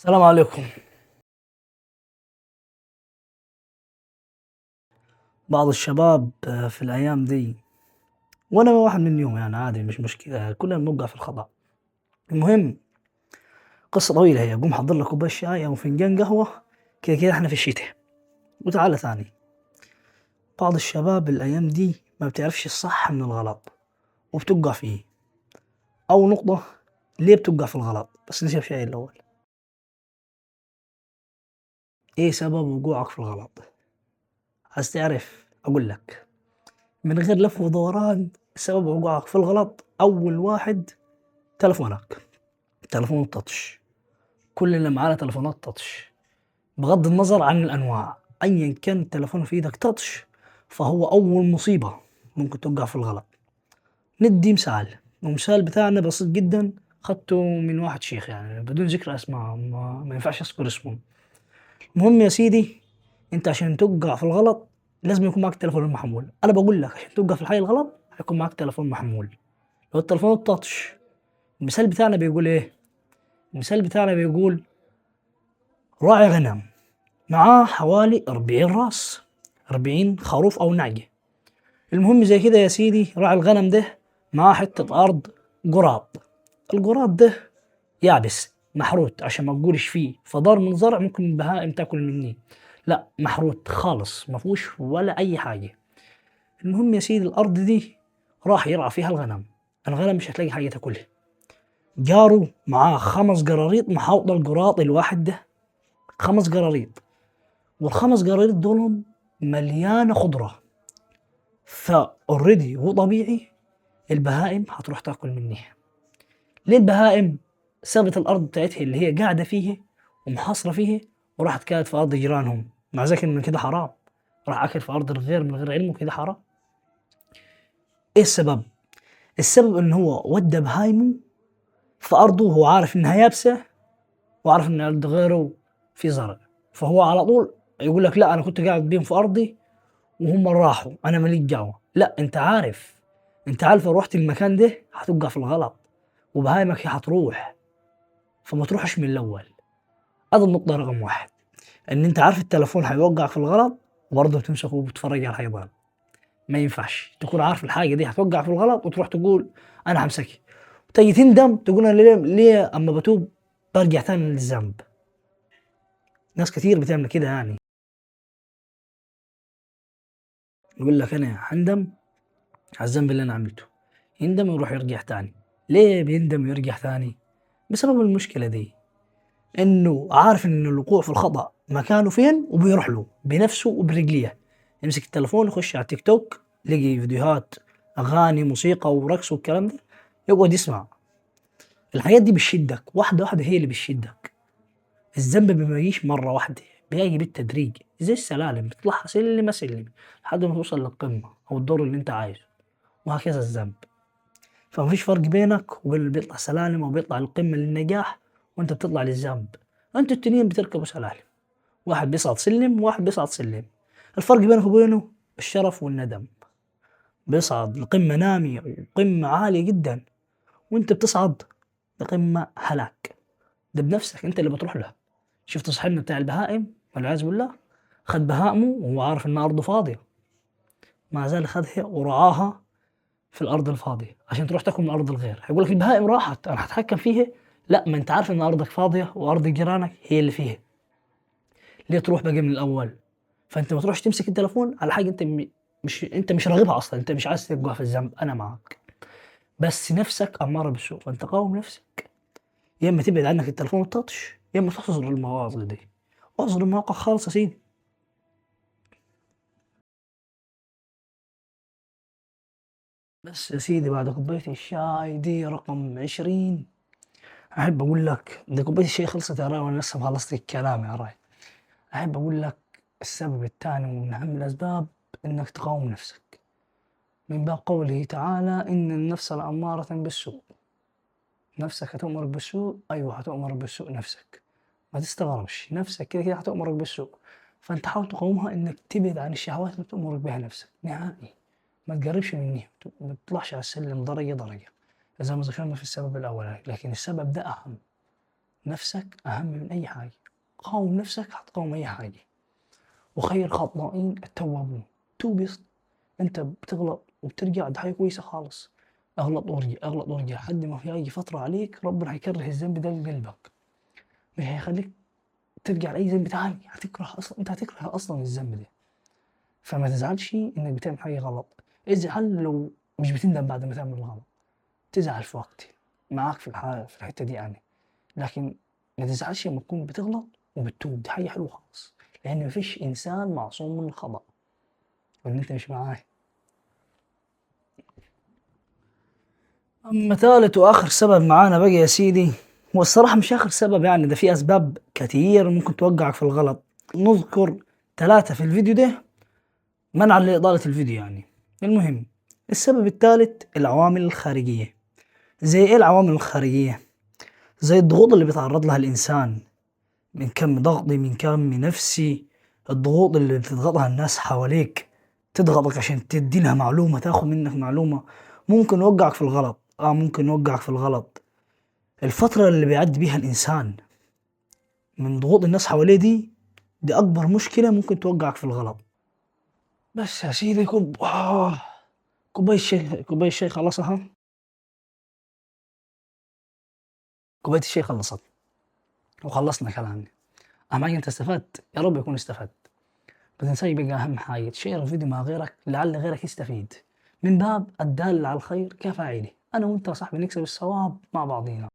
السلام عليكم. بعض الشباب في الأيام دي، وأنا واحد منهم، يعني عادي مش مشكلة، كلنا بنوقع في الخطأ. المهم، قصة طويلة هي. قوم حضر لك كوباية شاي أو فنجان قهوة، كده كده إحنا في الشتاء، وتعالى ثاني. بعض الشباب الأيام دي ما بتعرفش الصح من الغلط وبتوقع فيه. أو نقطة، ليه بتوقع في الغلط؟ بس نشوف شيء الأول، إيه سبب وقوعك في الغلط؟ عايز تعرف؟ أقول لك من غير لف ودوران. سبب وقوعك في الغلط أول واحد، تلفونك، تلفون التاتش. كلنا معانا تلفونات تاتش، بغض النظر عن الأنواع. أيا كان التلفون في إيدك تاتش، فهو أول مصيبة ممكن توقع في الغلط. ندي مثال، المثال بتاعنا بسيط جدا، خدته من واحد شيخ، يعني بدون ذكر أسماء، ما ينفعش أذكر اسمه. المهم يا سيدي، أنت عشان توقع في الغلط لازم يكون معك تلفون محمول. أنا بقول لك عشان توقع في الحاجة الغلط هيكون معك تلفون محمول. لو التلفون التاتش، المثال بتاعنا بيقول إيه؟ المثال بتاعنا بيقول راعي غنم معاه حوالي 40 راس، 40 خروف أو نعجة. المهم زي كده يا سيدي، راعي الغنم ده معاه حتة أرض قراط. القراط ده يابس محروت عشان ما تقولش فيه فضار من زرع ممكن البهائم تاكل مني، لا محروت خالص ما فيهوش ولا أي حاجة. المهم يا سيدي، الأرض دي راح يرعى فيها الغنم. الغنم مش هتلاقي حاجة تاكلها. جاره معاه 5 قراريط محاوطة القراط الواحد ده، 5 قراريط، والخمس قراريط دول مليانه خضره. فاوريدي هو طبيعي البهائم هتروح تاكل منها. ليه البهائم سابت الارض بتاعتها اللي هي قاعده فيها ومحاصره فيها، وراحت كانت في ارض جيرانهم، مع ذلك انه كده حرام. راح اكل في ارض الغير من غير علمه، كده حرام. ايه السبب؟ السبب انه هو ودى بهايمه في ارضه وهو عارف انها يابسه، وعارف ان ارض غيره في زرع، فهو على طول يقول لك لا انا كنت قاعد بيهم في ارضي وهم راحوا، انا ماليش دعوه. لا، انت عارف، انت عارف لو رحت المكان ده هتوقع في الغلط وبهايمك هي هتروح، فما تروحش من الاول. هذا النقطه رقم واحد، ان انت عارف التلفون هيوقع في الغلط وبرضه بتمسكه وبتتفرج على الحيوان. ما ينفعش تكون عارف الحاجه دي هتوقع في الغلط وتروح تقول انا همسكها، وتيجي تندم تقول انا ليه اما بتوب برجع تاني للذنب. ناس كتير بتعمل كده يعني، يقول لك انا هندم على الذنب اللي انا عملته، يندم ويروح يرجع تاني. ليه بيندم ويرجع ثاني؟ بسبب المشكلة دي، انه عارف ان الوقوع في الخطأ مكانه فين وبيروح له بنفسه وبرجليه. يمسك التلفون يخش على تيك توك، يلاقي فيديوهات اغاني موسيقى ورقص والكلام ده، يقعد يسمع. الحاجات دي بتشدك واحدة واحدة، هي اللي بتشدك. الذنب ما بيجيش مرة واحدة، بيجي بالتدريج زي السلالم، بتطلعها سلمة سلمة لحد ما توصل للقمة أو الدور اللي أنت عايزه. وهكذا الذنب. فمفيش فرق بينك وبين اللي بيطلع سلالم او بيطلع القمه للنجاح وانت بتطلع للذنب. انتوا التنين بتركبوا سلالم، واحد بيصعد سلم وواحد بيصعد سلم. الفرق بينك وبينه الشرف والندم. بيصعد لقمه ناميه وقمه عاليه جدا، وانت بتصعد لقمه هلاك. ده بنفسك انت اللي بتروح له. شفت صاحبنا بتاع البهائم والعياذ بالله، خد بهائمه وهو عارف ان ارضه فاضيه، مع ذلك خدها ورعاها في الارض الفاضيه عشان تروح تاكل من ارض الغير. هيقول لك البهائم راحت انا هتحكم فيها. لا، ما انت عارف ان ارضك فاضيه وارض جيرانك هي اللي فيها، ليه تروح بقى من الاول؟ فانت ما تروحش تمسك التليفون على حاجه انت مش راغبها اصلا، انت مش عايز تقع في الذنب، انا معك. بس نفسك اماره بالسوء، فانت قاوم نفسك. يا اما تبعد عنك التليفون التاتش، يا اما تحظر المواضيع دي. احظر المواقع خالص يا سيدي. بس يا سيدي، بعد كوبايه الشاي دي رقم 20، احب اقول لك دي كوبايه الشاي خلصت يا راي وانا لسه ما خلصت الكلام يا راي. أحب أقول لك السبب الثاني ومن أهم الأسباب، إنك تقاوم نفسك. من باب قوله تعالى إن النفس لأمارة بالسوء. نفسك هتؤمرك بالسوء، أيوه هتؤمرك بالسوء نفسك. ما تستغربش، نفسك كده كده هتؤمرك بالسوء. فأنت حاول تقاومها، إنك تبعد عن الشهوات اللي بتؤمرك بها نفسك نهائي. ما تقربش منها، ما تطلعش على السلم درجة درجة زي ما ذكرنا في السبب الأول. لكن السبب ده أهم، نفسك أهم من أي حاجة. قاوم نفسك حتقاوم أي حاجة. وخير خطائين التوابون. توب يا اسطى. أنت بتغلط وبترجع، ده حاجة كويسة خالص. اغلط وارجع، اغلط وارجع، لحد ما في فترة عليك ربنا هيكره الذنب ده لقلبك، مش هيخليك ترجع لأي ذنب تاني. هتكره أصلا، أنت هتكره أصلا الذنب ده. فما تزعلش إنك بتعمل حاجة غلط. ازعل لو مش بتندم بعد ما تعمل الغلط، تزعل في وقت معاك في في الحتة دي يعني. لكن ما تزعلش لما تكون بتغلط وبتتوب، دي حاجة حلوة خالص. لأن مفيش إنسان معصوم من الخطأ، وإن أنت مش معاه. أما ثالث وآخر سبب معانا بقى يا سيدي، هو الصراحة مش آخر سبب يعني، ده في أسباب كتير ممكن توقعك في الغلط. نذكر ثلاثة في الفيديو ده منعا لإطالة الفيديو يعني. المهم، السبب الثالث العوامل الخارجية. زي إيه العوامل الخارجية؟ زي الضغوط اللي بيتعرض لها الإنسان، من كم ضغطي، من كم نفسي، الضغوط اللي بتضغطها الناس حواليك، تضغطك عشان تدي لها معلومة، تاخذ منك معلومة، ممكن يوقعك في الغلط. ممكن يوقعك في الغلط. الفترة اللي بيعدي بيها الإنسان من ضغوط الناس حواليه دي أكبر مشكلة ممكن توقعك في الغلط. بس يا سيدي كوباية الشاي خلصها. كوباية الشاي خلصت وخلصنا كلامنا. أهم حاجة أنت استفدت، يا رب يكون استفدت. ما تنساش بقى أهم حاجة تشير الفيديو مع غيرك لعل غيرك يستفيد، من باب الدال على الخير كفاعله. أنا وأنت يا صاحبي نكسب الصواب مع بعضينا.